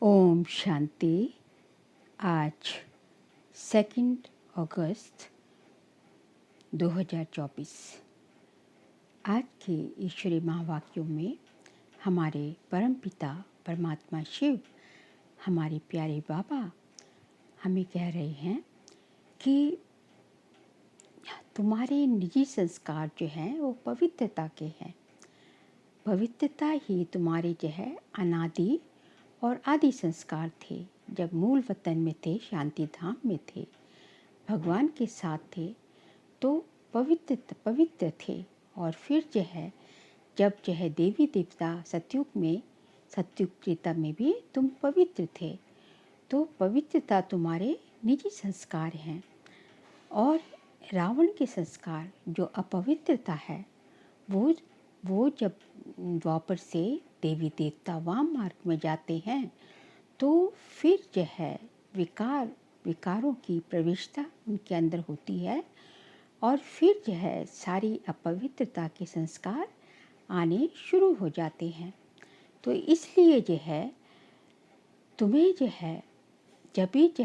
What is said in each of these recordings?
ओम शांति। आज 2 अगस्त 2024। आज के ईश्वरीय महावाक्यों में हमारे परमपिता परमात्मा शिव, हमारे प्यारे बाबा हमें कह रहे हैं कि तुम्हारे निजी संस्कार जो हैं वो पवित्रता के हैं। पवित्रता ही तुम्हारे जो है अनादि और आदि संस्कार थे। जब मूल वतन में थे, शांति धाम में थे, भगवान के साथ थे तो पवित्र थे। और फिर जो है जब जो है देवी देवता सतयुग त्रेता में भी तुम पवित्र थे। तो पवित्रता तुम्हारे निजी संस्कार हैं। और रावण के संस्कार जो अपवित्रता है वो जब द्वापर से देवी देवता वाम मार्ग में जाते हैं तो फिर जो है विकारों की प्रविष्टता उनके अंदर होती है और फिर जो है सारी अपवित्रता के संस्कार आने शुरू हो जाते हैं। तो इसलिए जो है तुम्हें जो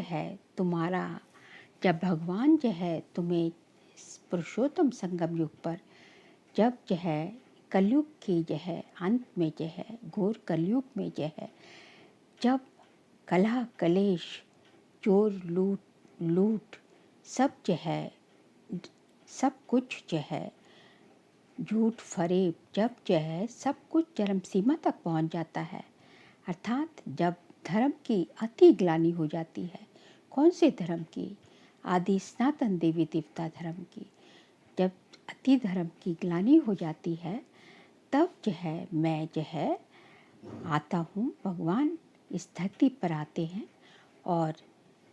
है जब भगवान जो है तुम्हें पुरुषोत्तम संगम युग पर जब जो है कलयुग की जो है अंत में जो है घोर कलयुग में जो है जब कलह कलेश चोर लूट सब जो है सब कुछ जो है झूठ फरेब जब जो है सब कुछ चरम सीमा तक पहुंच जाता है, अर्थात जब धर्म की अति ग्लानि हो जाती है। कौन से धर्म की? आदि सनातन देवी देवता धर्म की। जब अति धर्म की ग्लानि हो जाती है तब जो है मैं जो है आता हूँ, भगवान इस धरती पर आते हैं और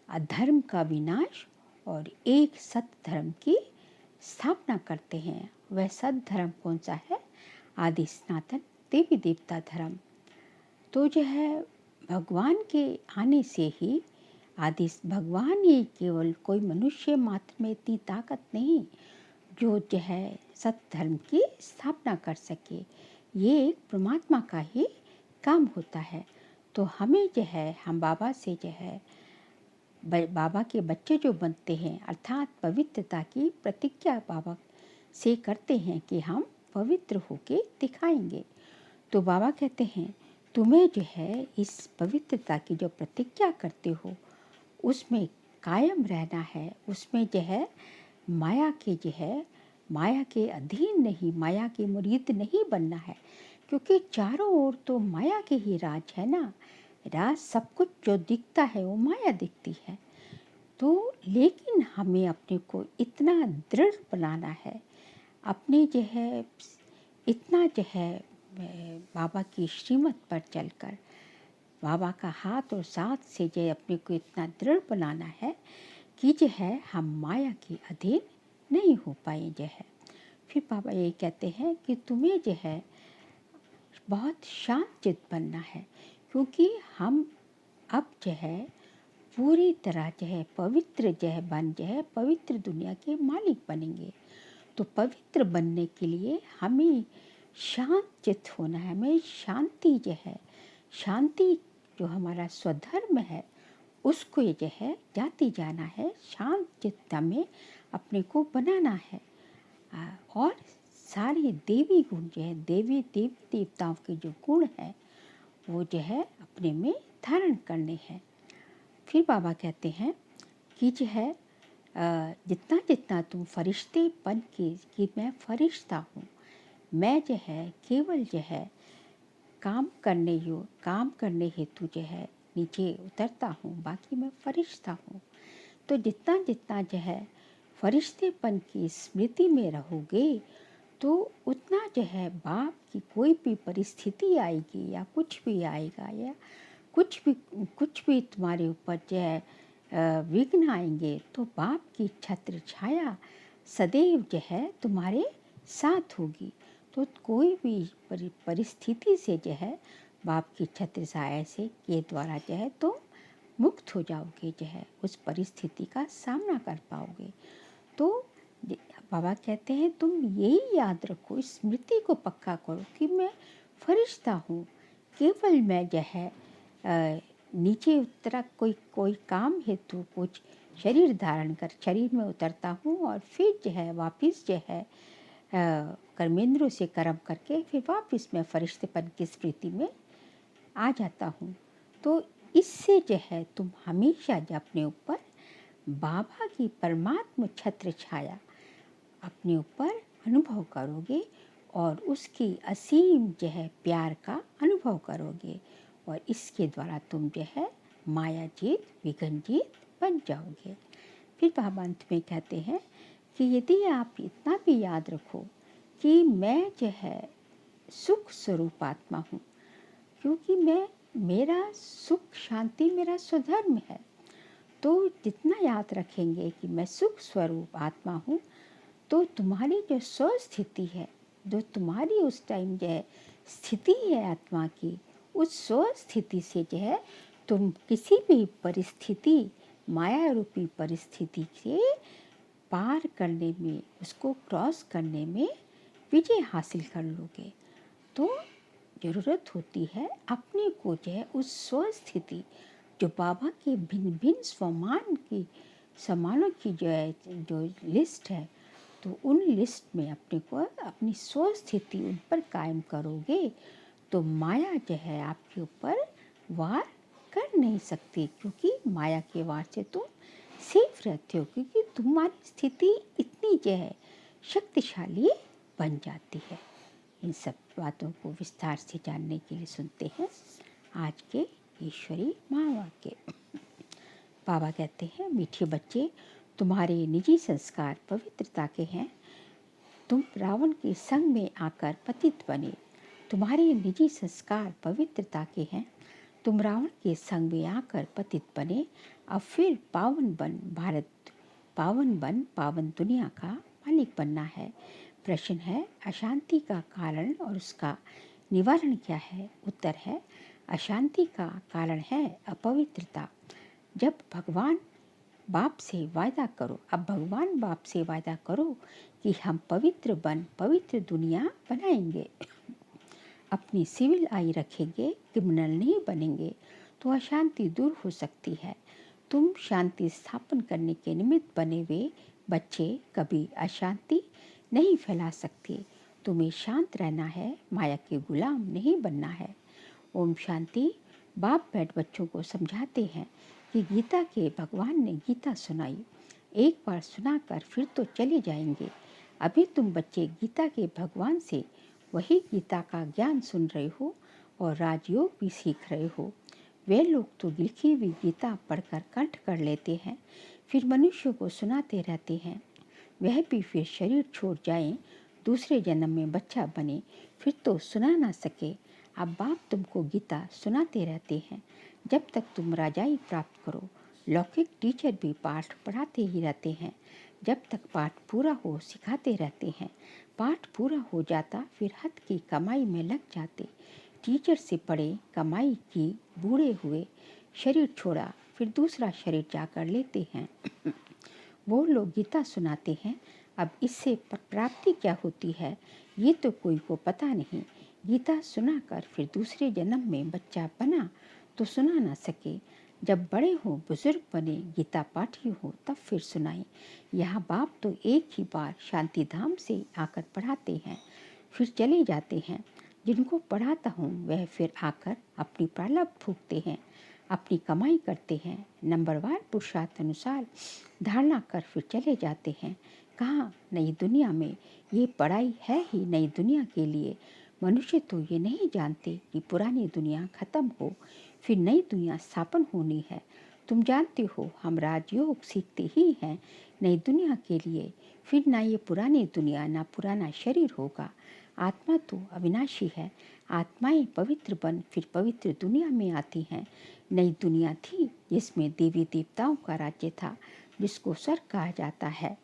अधर्म का विनाश और एक सत्य धर्म की स्थापना करते हैं। वह सत्य धर्म कौन सा है? आदि सनातन देवी देवता धर्म। तो जो है भगवान के आने से ही भगवान ही केवल, कोई मनुष्य मात्र में इतनी ताकत नहीं जो जो है सत्य धर्म की स्थापना कर सके। ये एक परमात्मा का ही काम होता है। तो हमें जो है हम बाबा से जो है बाबा के बच्चे जो बनते हैं, अर्थात पवित्रता की प्रतिज्ञा बाबा से करते हैं कि हम पवित्र होके दिखाएंगे। तो बाबा कहते हैं तुम्हें जो है इस पवित्रता की जो प्रतिज्ञा करते हो उसमें कायम रहना है। उसमें जो है माया के अधीन नहीं, माया के मुरीद नहीं बनना है, क्योंकि चारों ओर तो माया के ही राज है ना। राज सब कुछ जो दिखता है वो माया दिखती है। तो लेकिन हमें अपने को इतना दृढ़ बनाना है, अपने जो है इतना जो है बाबा की श्रीमत पर चलकर बाबा का हाथ और साथ से जो अपने को इतना दृढ़ बनाना है कि जो है हम माया के अधीन नहीं हो पाए जो है। फिर बाबा ये कहते हैं कि तुम्हें जो है बहुत शांत चित बनना है, क्योंकि हम अब जो है पूरी तरह जो है पवित्र जो है पवित्र दुनिया के मालिक बनेंगे। तो पवित्र बनने के लिए हमें शांत चित होना है। हमें शांति जो हमारा स्वधर्म है उसको ये जो है जाती जाना है। शांत चित्त में अपने को बनाना है और सारे देवी गुण जो है देवी देवताओं के जो गुण हैं वो जो है अपने में धारण करने हैं। फिर बाबा कहते हैं कि जो है जितना जितना तुम फरिश्तेपन कि मैं फरिश्ता हूँ, मैं जो है केवल जो है काम करने हेतु जो है नीचे उतरता हूँ, बाकी मैं फरिश्ता हूँ। तो जितना जितना जो है फरिश्तेपन की स्मृति में रहोगे तो उतना जो है बाप की कोई भी परिस्थिति आएगी या कुछ भी आएगा या कुछ भी तुम्हारे ऊपर जो है विघ्न आएंगे तो बाप की छत्र छाया सदैव जो है तुम्हारे साथ होगी। तो कोई भी परिस्थिति से जो है बाप की छत्र छाया से के द्वारा जो है तो मुक्त हो जाओगे, जो है उस परिस्थिति का सामना कर पाओगे। तो बाबा कहते हैं तुम यही याद रखो, इस स्मृति को पक्का करो कि मैं फरिश्ता हूँ, केवल मैं जो है नीचे उतरा कोई कोई काम हेतु कुछ शरीर धारण कर शरीर में उतरता हूँ और फिर जो है वापस जो है कर्मेंद्रों से कर्म करके फिर वापस मैं फरिश्तेपन की स्मृति में आ जाता हूँ। तो इससे जो है तुम हमेशा जो अपने ऊपर बाबा की परमात्म छत्र छाया अपने ऊपर अनुभव करोगे और उसकी असीम जो है प्यार का अनुभव करोगे और इसके द्वारा तुम जो है माया जीत विघ्न जीत बन जाओगे। फिर बाबा अंत में कहते हैं कि यदि आप इतना भी याद रखो कि मैं जो है सुख स्वरूप आत्मा हूँ, क्योंकि मेरा सुख शांति मेरा स्वधर्म है, तो जितना याद रखेंगे कि मैं सुख स्वरूप आत्मा हूँ, तो तुम्हारी जो स्वस्थिति है, जो तुम्हारी उस टाइम जो है स्थिति है आत्मा की, उस स्वस्थिति से जो है तुम किसी भी परिस्थिति माया रूपी परिस्थिति से पार करने में, उसको क्रॉस करने में विजय हासिल कर लोगे। तो ज़रूरत होती है अपने को जो है उस स्वस्थिति जो बाबा के भिन्न भिन्न स्वमान की समानों की जो है जो लिस्ट है, तो उन लिस्ट में अपने को अपनी स्वस्थिति उन पर कायम करोगे तो माया जो है आपके ऊपर वार कर नहीं सकती, क्योंकि माया के वार से तुम सेफ रहते हो, क्योंकि तुम्हारी स्थिति इतनी जो है शक्तिशाली बन जाती है। इन सब बातों को विस्तार से जानने के लिए सुनते हैं आज के ईश्वरी महावाक्य। बाबा कहते हैं, मीठे बच्चे, तुम्हारे निजी संस्कार पवित्रता के हैं। तुम रावण के संग में आकर पतित बने। तुम्हारे निजी संस्कार पवित्रता के हैं। तुम रावण के संग में आकर पतित बने। अब फिर पावन दुनिया का मालिक बनना है। प्रश्न है, अशांति का कारण और उसका निवारण क्या है? उत्तर है, अशांति का कारण है अपवित्रता। जब भगवान बाप से वायदा करो कि हम पवित्र दुनिया बनाएंगे, अपनी सिविल आई रखेंगे, क्रिमिनल नहीं बनेंगे, तो अशांति दूर हो सकती है। तुम शांति स्थापन करने के निमित्त बने हुए बच्चे कभी अशांति नहीं फैला सकते। तुम्हें शांत रहना है, माया के गुलाम नहीं बनना है। ओम शांति। बाप बैठ बच्चों को समझाते हैं कि गीता के भगवान ने गीता सुनाई, एक बार सुनाकर फिर तो चले जाएंगे। अभी तुम बच्चे गीता के भगवान से वही गीता का ज्ञान सुन रहे हो और राजयोग भी सीख रहे हो। वे लोग तो लिखी हुई गीता पढ़कर कंठ कर लेते हैं, फिर मनुष्य को सुनाते रहते हैं। वह भी फिर शरीर छोड़ जाएं, दूसरे जन्म में बच्चा बने, फिर तो सुना ना सके। अब बाप तुमको गीता सुनाते रहते हैं जब तक तुम राजाई प्राप्त करो। लौकिक टीचर भी पाठ पढ़ाते ही रहते हैं, जब तक पाठ पूरा हो सिखाते रहते हैं। पाठ पूरा हो जाता फिर हद की कमाई में लग जाते। टीचर से पढ़े, कमाई की, बूढ़े हुए, शरीर छोड़ा, फिर दूसरा शरीर जाकर लेते हैं। वो लोग गीता सुनाते हैं। अब इससे प्राप्ति क्या होती है ये तो कोई को पता नहीं। गीता सुनाकर फिर दूसरे जन्म में बच्चा बना तो सुना ना सके। जब बड़े हो, बुजुर्ग बने, गीता पाठी हो, तब फिर सुनाई। यहाँ बाप तो एक ही बार शांति धाम से आकर पढ़ाते हैं, फिर चले जाते हैं। जिनको पढ़ाता हूँ वह फिर आकर अपनी प्रारब्ध फूकते हैं, अपनी कमाई करते हैं, नंबरवार पुरुषार्थ अनुसार धारणा कर फिर चले जाते हैं। कहाँ? नई दुनिया में। ये पढ़ाई है ही नई दुनिया के लिए। मनुष्य तो ये नहीं जानते कि पुरानी दुनिया खत्म हो, फिर नई दुनिया स्थापन होनी है। तुम जानते हो हम राजयोग सीखते ही हैं नई दुनिया के लिए। फिर ना ये पुरानी दुनिया, ना पुराना शरीर होगा। आत्मा तो अविनाशी है। आत्माएं पवित्र बन फिर पवित्र दुनिया में आती हैं। नई दुनिया थी जिसमें देवी देवताओं का राज्य था, जिसको स्वर्ग कहा जाता है।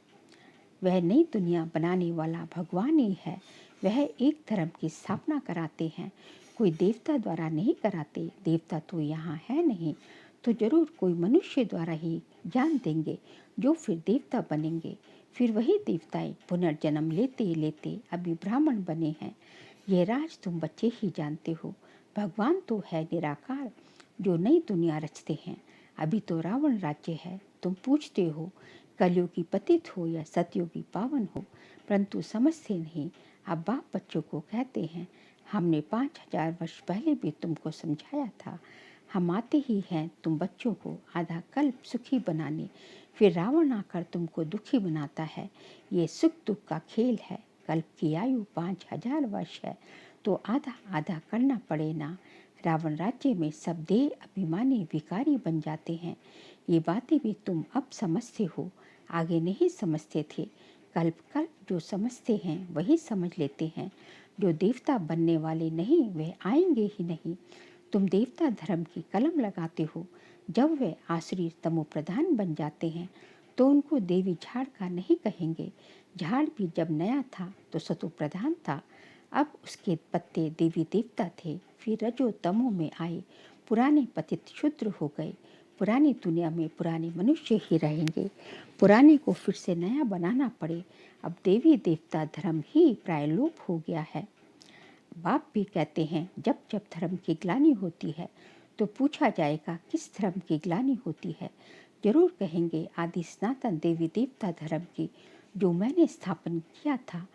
वह नई दुनिया बनाने वाला भगवान ही है। वह एक धर्म की स्थापना कराते हैं, कोई देवता द्वारा नहीं कराते। देवता तो यहाँ है नहीं, तो जरूर कोई मनुष्य द्वारा ही ज्ञान देंगे, जो फिर देवता बनेंगे। फिर वही देवताएं पुनर्जन्म लेते लेते अभी ब्राह्मण बने हैं। ये राज तुम बच्चे ही जानते हो। भगवान तो है निराकार, जो नई दुनिया रचते हैं। अभी तो रावण राज्य है। तुम पूछते हो कलयुगी पतित हो या सतयुगी पावन हो, परंतु समझते नहीं। अब बाप बच्चों को कहते हैं, हमने 5000 वर्ष पहले भी तुमको समझाया था। हम आते ही हैं तुम बच्चों को आधा कल्प सुखी बनाने, फिर रावण आकर तुमको दुखी बनाता है। ये सुख दुख का खेल है। कल्प की आयु 5000 वर्ष है, तो आधा आधा करना पड़े ना। रावण राज्य में सब देह अभिमानी विकारी बन जाते हैं। ये बातें भी तुम अब समझते हो, आगे नहीं समझते थे। कल्प कल्प जो समझते हैं वही समझ लेते हैं। जो देवता बनने वाले नहीं वे आएंगे ही नहीं। तुम देवता धर्म की कलम लगाते हो। जब वे आसुरी तमो प्रधान बन जाते हैं तो उनको देवी झाड़ का नहीं कहेंगे। झाड़ भी जब नया था तो सतो प्रधान था, अब उसके पत्ते देवी देवता थे। फिर रजो तमो में आए, पुराने पतित शूद्र हो गए। पुरानी दुनिया में पुराने मनुष्य ही रहेंगे। पुराने को फिर से नया बनाना पड़े। अब देवी देवता धर्म ही प्राय लोप हो गया है। बाप भी कहते हैं, जब जब धर्म की ग्लानि होती है तो पूछा जाएगा किस धर्म की ग्लानि होती है। जरूर कहेंगे आदि सनातन देवी देवता धर्म की, जो मैंने स्थापन किया था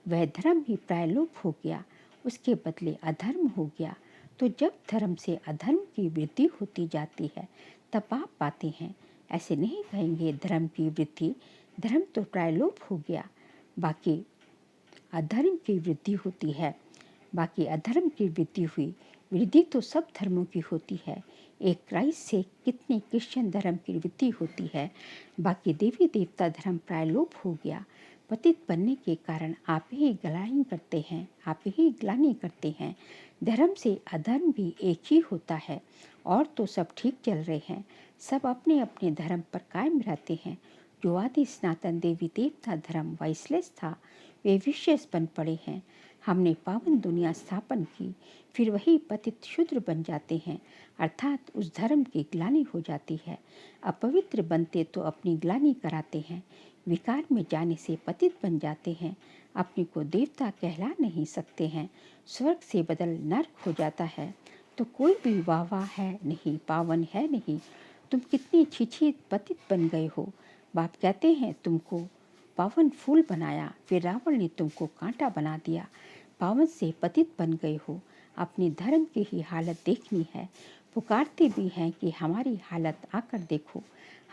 वह धर्म ही प्राय लोप हो गया, उसके बदले अधर्म हो गया। तो जब धर्म से अधर्म की वृद्धि होती जाती है तब आप पाते हैं। ऐसे नहीं कहेंगे धर्म की वृद्धि, धर्म तो प्राय लोप हो गया, बाकी अधर्म की वृद्धि होती है। बाकी अधर्म की वृद्धि हुई, वृद्धि तो सब धर्मों की होती है। एक क्राइस्ट से कितनी क्रिश्चियन धर्म की वृद्धि होती है। बाकी देवी देवता धर्म प्राय लोप हो गया। पतित बनने के कारण आप ही ग्लानि करते हैं, आप ही ग्लानि करते हैं। धर्म से अधर्म भी एक ही होता है। और तो सब ठीक चल रहे हैं, सब अपने अपने धर्म पर कायम रहते हैं। जो आदि सनातन देवी देवता धर्म वाइसलेस था वे विशेष बन पड़े हैं। हमने पावन दुनिया स्थापन की, फिर वही पतित शूद्र बन जाते हैं, अर्थात उस धर्म की ग्लानि हो जाती है। अपवित्र बनते तो अपनी ग्लानि कराते हैं, विकार में जाने से पतित बन जाते हैं, अपने को देवता कहला नहीं सकते हैं, स्वर्ग से बदल नर्क हो जाता है। तो कोई भी वाह है नहीं, पावन है नहीं। तुम कितनी छिछी पतित बन गए हो। बाप कहते हैं तुमको पावन फूल बनाया, फिर रावण ने तुमको कांटा बना दिया। पावन से पतित बन गए हो। अपने धर्म की ही हालत देखनी है। पुकारते भी हैं कि हमारी हालत आकर देखो,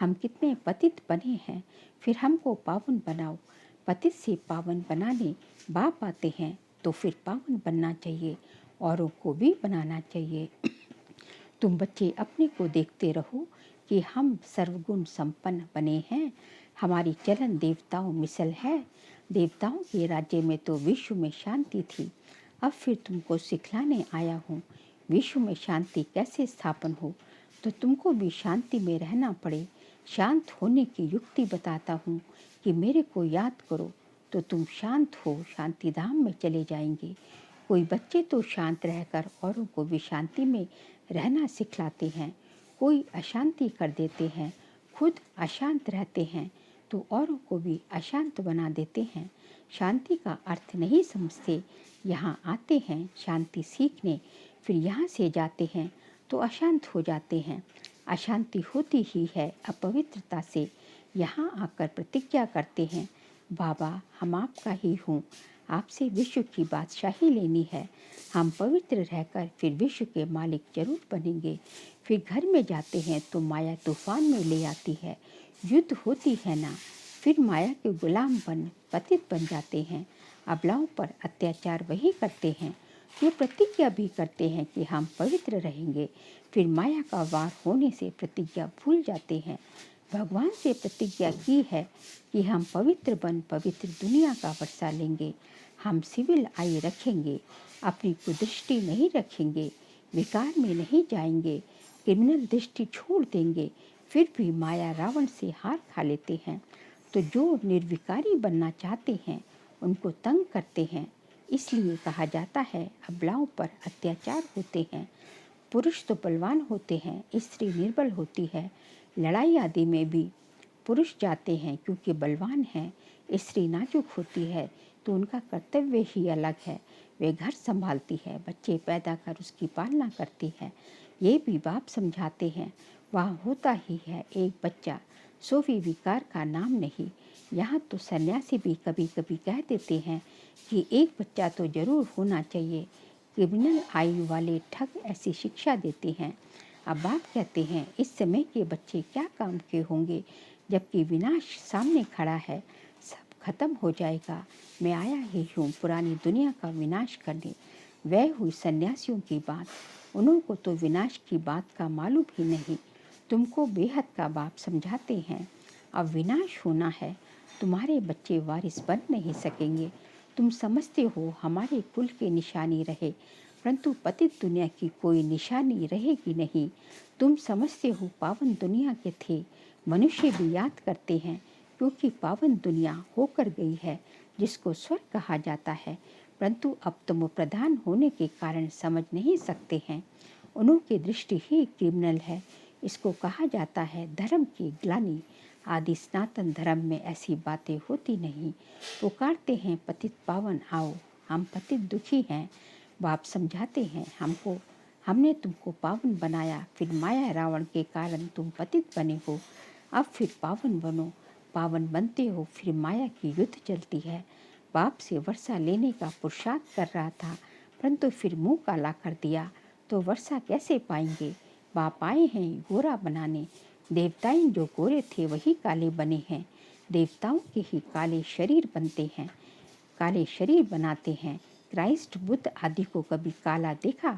हम कितने पतित बने हैं, फिर हमको पावन बनाओ। पतित से पावन बनाने बाप आते हैं तो फिर पावन बनना चाहिए, औरों को भी बनाना चाहिए। तुम बच्चे अपने को देखते रहो कि हम सर्वगुण संपन्न बने हैं। हमारी चलन देवताओं मिसल है। देवताओं के राज्य में तो विश्व में शांति थी, अब फिर तुमको सिखलाने आया हूँ विश्व में शांति कैसे स्थापन हो, तो तुमको भी शांति में रहना पड़े। शांत होने की युक्ति बताता हूँ कि मेरे को याद करो तो तुम शांत हो शांति धाम में चले जाएंगे। कोई बच्चे तो शांत रहकर औरों को भी शांति में रहना सिखलाते हैं, कोई अशांति कर देते हैं, खुद अशांत रहते हैं तो औरों को भी अशांत बना देते हैं। शांति का अर्थ नहीं समझते, यहाँ आते हैं शांति सीखने, फिर यहाँ से जाते हैं तो अशांत हो जाते हैं। अशांति होती ही है अपवित्रता से। यहाँ आकर प्रतिज्ञा करते हैं, बाबा हम आपका ही हूँ, आपसे विश्व की बादशाही लेनी है। हम पवित्र रहकर फिर विश्व के मालिक जरूर बनेंगे। फिर घर में जाते हैं तो माया तूफान में ले आती है, युद्ध होती है ना, फिर माया के गुलाम बन पतित बन जाते हैं। अबलाओं पर अत्याचार वही करते हैं जो प्रतिज्ञा भी करते हैं कि हम पवित्र रहेंगे, फिर माया का वार होने से प्रतिज्ञा भूल जाते हैं। भगवान से प्रतिज्ञा की है कि हम पवित्र बन पवित्र दुनिया का वर्षा लेंगे, हम सिविल आई रखेंगे, अपनी कुदृष्टि नहीं रखेंगे, विकार में नहीं जाएंगे, क्रिमिनल दृष्टि छोड़ देंगे। फिर भी माया रावण से हार खा लेते हैं। तो जो निर्विकारी बनना चाहते हैं उनको तंग करते हैं। इसलिए कहा जाता है अबलाओं पर अत्याचार होते हैं। पुरुष तो बलवान होते हैं, स्त्री निर्बल होती है। लड़ाई आदि में भी पुरुष जाते हैं क्योंकि बलवान हैं, स्त्री नाजुक होती है तो उनका कर्तव्य ही अलग है। वे घर संभालती है, बच्चे पैदा कर उसकी पालना करती है, ये भी बाप समझाते हैं। वहाँ होता ही है एक बच्चा, सो भी विकार का नाम नहीं। यहाँ तो सन्यासी भी कभी कभी कह देते हैं कि एक बच्चा तो जरूर होना चाहिए। क्रिमिनल आयु वाले ठग ऐसी शिक्षा देते हैं। अब बाप कहते हैं इस समय के बच्चे क्या काम के होंगे, जबकि विनाश सामने खड़ा है, सब खत्म हो जाएगा। मैं आया ही हूँ पुरानी दुनिया का विनाश करने। वह हुई सन्यासियों की बात, उन्हों को तो विनाश की बात का मालूम ही नहीं। तुमको बेहद का बाप समझाते हैं। अब विनाश होना है, तुम्हारे बच्चे वारिस बन नहीं सकेंगे। तुम समझते हो हमारे कुल की निशानी रहे, परंतु पतित दुनिया की कोई निशानी रहेगी नहीं। तुम समझते हो पावन दुनिया के थे, मनुष्य भी याद करते हैं, क्योंकि पावन दुनिया होकर गई है जिसको स्वर्ग कहा जाता है, परंतु अब तुम प्रधान होने के कारण समझ नहीं सकते हैं। उन्हों की दृष्टि ही क्रिमिनल है। इसको कहा जाता है धर्म की ग्लानि। आदि सनातन धर्म में ऐसी बातें होती नहीं। पुकारते हैं पतित पावन आओ, हम पतित दुखी हैं। बाप समझाते हैं हमको, हमने तुमको पावन बनाया, फिर माया रावण के कारण तुम पतित बने हो। अब फिर पावन बनो। पावन बनते हो फिर माया की युद्ध चलती है। बाप से वर्षा लेने का पुरुषार्थ कर रहा था, परंतु फिर मुंह काला कर दिया तो वर्षा कैसे पाएंगे। बाप आए हैं गोरा बनाने। देवताएं जो गोरे थे वही काले बने हैं। देवताओं के ही काले शरीर बनते हैं, काले शरीर बनाते हैं। क्राइस्ट बुद्ध आदि को कभी काला देखा।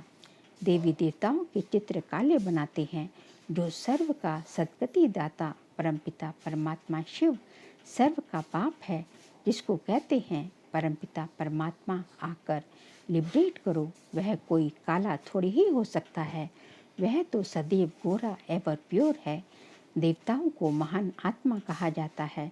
देवी देवताओं के चित्र काले बनाते हैं। जो सर्व का सद्गति दाता परमपिता परमात्मा शिव सर्व का बाप है, जिसको कहते हैं परमपिता परमात्मा आकर लिबरेट करो, वह कोई काला थोड़ी ही हो सकता है। वह तो सदैव गोरा एवर प्योर है। देवताओं को महान आत्मा कहा जाता है।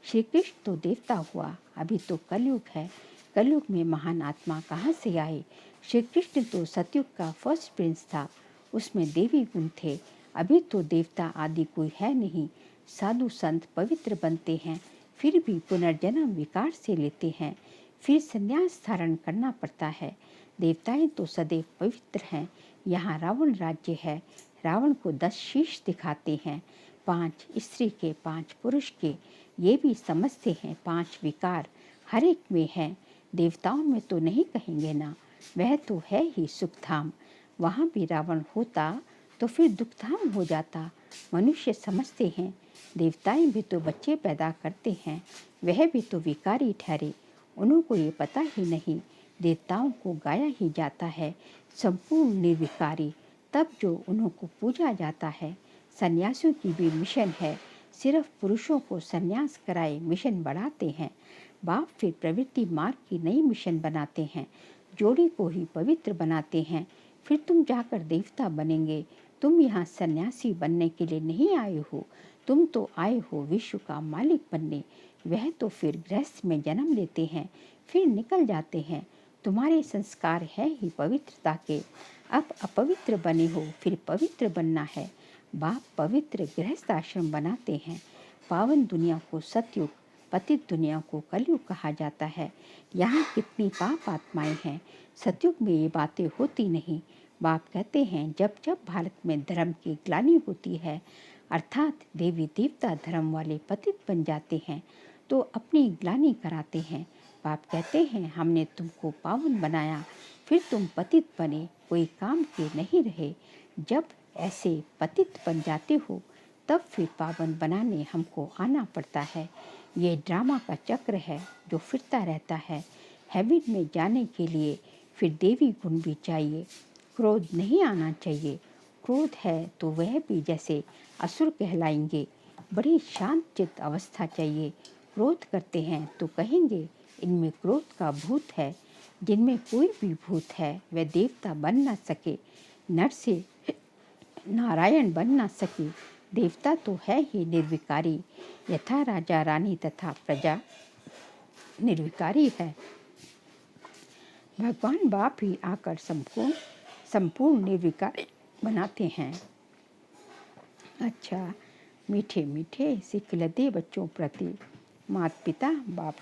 श्री कृष्ण तो देवता हुआ, अभी तो कलयुग है। कलयुग में महान आत्मा कहाँ से आए। श्री कृष्ण तो सतयुग का फर्स्ट प्रिंस था, उसमें देवी गुण थे। अभी तो देवता आदि कोई है नहीं। साधु संत पवित्र बनते हैं, फिर भी पुनर्जन्म विकार से लेते हैं, फिर संन्यास धारण करना पड़ता है। देवताएं तो सदैव पवित्र हैं। यहाँ रावण राज्य है। रावण को 10 शीश दिखाते हैं, 5 स्त्री के 5 पुरुष के। ये भी समझते हैं 5 विकार हर एक में हैं। देवताओं में तो नहीं कहेंगे ना, वह तो है ही सुखधाम। वहाँ भी रावण होता तो फिर दुखधाम हो जाता। मनुष्य समझते हैं देवताएं भी तो बच्चे पैदा करते हैं, वह भी तो विकारी ठहरे। उन्हों को ये पता ही नहीं, देवताओं को गाया ही जाता है संपूर्ण निर्विकारी, तब जो उन्हों को पूजा जाता है। सन्यासियों की भी मिशन है, सिर्फ पुरुषों को सन्यास कराए मिशन बढ़ाते हैं। बाप फिर प्रवृत्ति मार्ग की नई मिशन बनाते हैं, जोड़ी को ही पवित्र बनाते हैं। फिर तुम जाकर देवता बनेंगे। तुम यहाँ सन्यासी बनने के लिए नहीं आए हो, तुम तो आए हो विश्व का मालिक बनने। वह तो फिर गृहस्थ में जन्म लेते हैं, फिर निकल जाते हैं। तुम्हारे संस्कार है ही पवित्रता के। अब अपवित्र बने हो, फिर पवित्र बनना है। बाप पवित्र गृहस्थ आश्रम बनाते हैं। पावन दुनिया को सतयुग, पतित दुनिया को कलयुग कहा जाता है। यहाँ कितनी पाप आत्माएं हैं। सतयुग में ये बातें होती नहीं। बाप कहते हैं जब जब भारत में धर्म की ग्लानि होती है, अर्थात देवी देवता धर्म वाले पतित बन जाते हैं, तो अपनी ग्लानि कराते हैं। बाप कहते हैं हमने तुमको पावन बनाया, फिर तुम पतित बने, कोई काम के नहीं रहे। जब ऐसे पतित बन जाते हो, तब फिर पावन बनाने हमको आना पड़ता है। ये ड्रामा का चक्र है जो फिरता रहता है। हैबिट में जाने के लिए फिर देवी गुण भी चाहिए। क्रोध नहीं आना चाहिए। क्रोध है तो वह भी जैसे असुर कहलाएंगे। बड़ी शांत चित्त अवस्था चाहिए। क्रोध करते हैं तो कहेंगे इनमें क्रोध का भूत है। जिनमें कोई भी भूत है वह देवता बन न सके, नर से नारायण बन न सके। देवता तो है ही निर्विकारी, यथा राजा रानी तथा प्रजा निर्विकारी है। भगवान बाप ही आकर संपूर्ण निर्विकारी बनाते हैं। अच्छा, मीठे मीठे सिख लदे बच्चों प्रति माता पिता बाप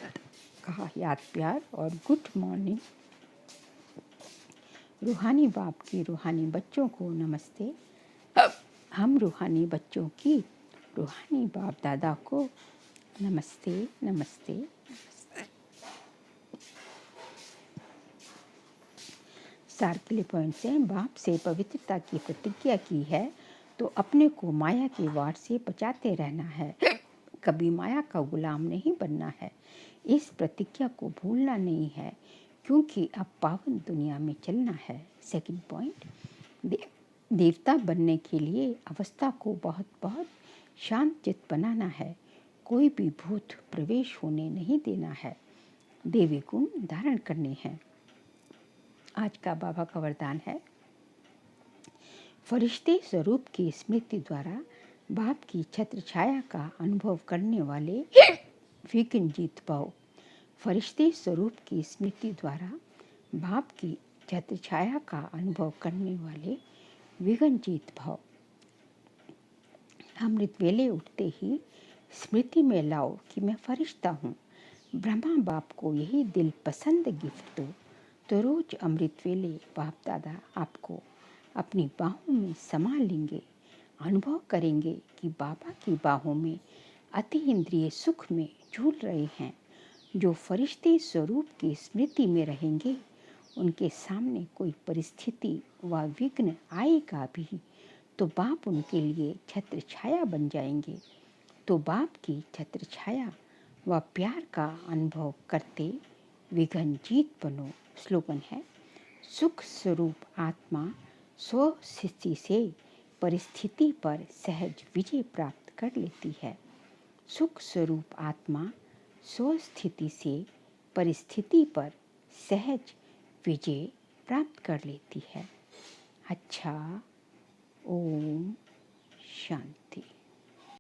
का याद प्यार और गुड मॉर्निंग। रूहानी बाप की रूहानी बच्चों को नमस्ते। हम रूहानी बच्चों की रूहानी बाप दादा को नमस्ते नमस्ते नमस्ते। सार के लिए पॉइंट से बाप से पवित्रता की प्रतिज्ञा की है तो अपने को माया के वार से बचाते रहना है, कभी माया का गुलाम नहीं बनना है। इस प्रतिज्ञा को भूलना नहीं है क्योंकि अब पावन दुनिया में चलना है। सेकंड पॉइंट, देवता बनने के लिए अवस्था को बहुत बहुत शांत चित्त बनाना है, कोई भी भूत प्रवेश होने नहीं देना है, देवी गुण धारण करने हैं। आज का बाबा का वरदान है, फरिश्ते स्वरूप की स्मृति द्वारा बाप की छत्र छाया का अनुभव करने वाले विघ्न जीत पाओ। फरिश्ते स्वरूप की स्मृति द्वारा बाप की छत्र छाया का अनुभव करने वाले विघ्न जीत भाव। अमृत वेले उठते ही स्मृति में लाओ कि मैं फरिश्ता हूँ। ब्रह्मा बाप को यही दिल पसंद गिफ्ट दो तो रोज अमृत वेले बाप दादा आपको अपनी बाहों में समा लेंगे। अनुभव करेंगे कि बाबा की बाहों में अति इंद्रिय सुख में झूल रहे हैं। जो फरिश्ते स्वरूप की स्मृति में रहेंगे उनके सामने कोई परिस्थिति व विघ्न आएगा भी तो बाप उनके लिए छत्र छाया बन जाएंगे। तो बाप की छत्र छाया व प्यार का अनुभव करते विघ्न जीत बनो। स्लोगन है, सुख स्वरूप आत्मा स्वस्थिति से परिस्थिति पर सहज विजय प्राप्त कर लेती है। सुख स्वरूप आत्मा स्वस्थिति से परिस्थिति पर सहज विजय प्राप्त कर लेती है। अच्छा, ओम शांति।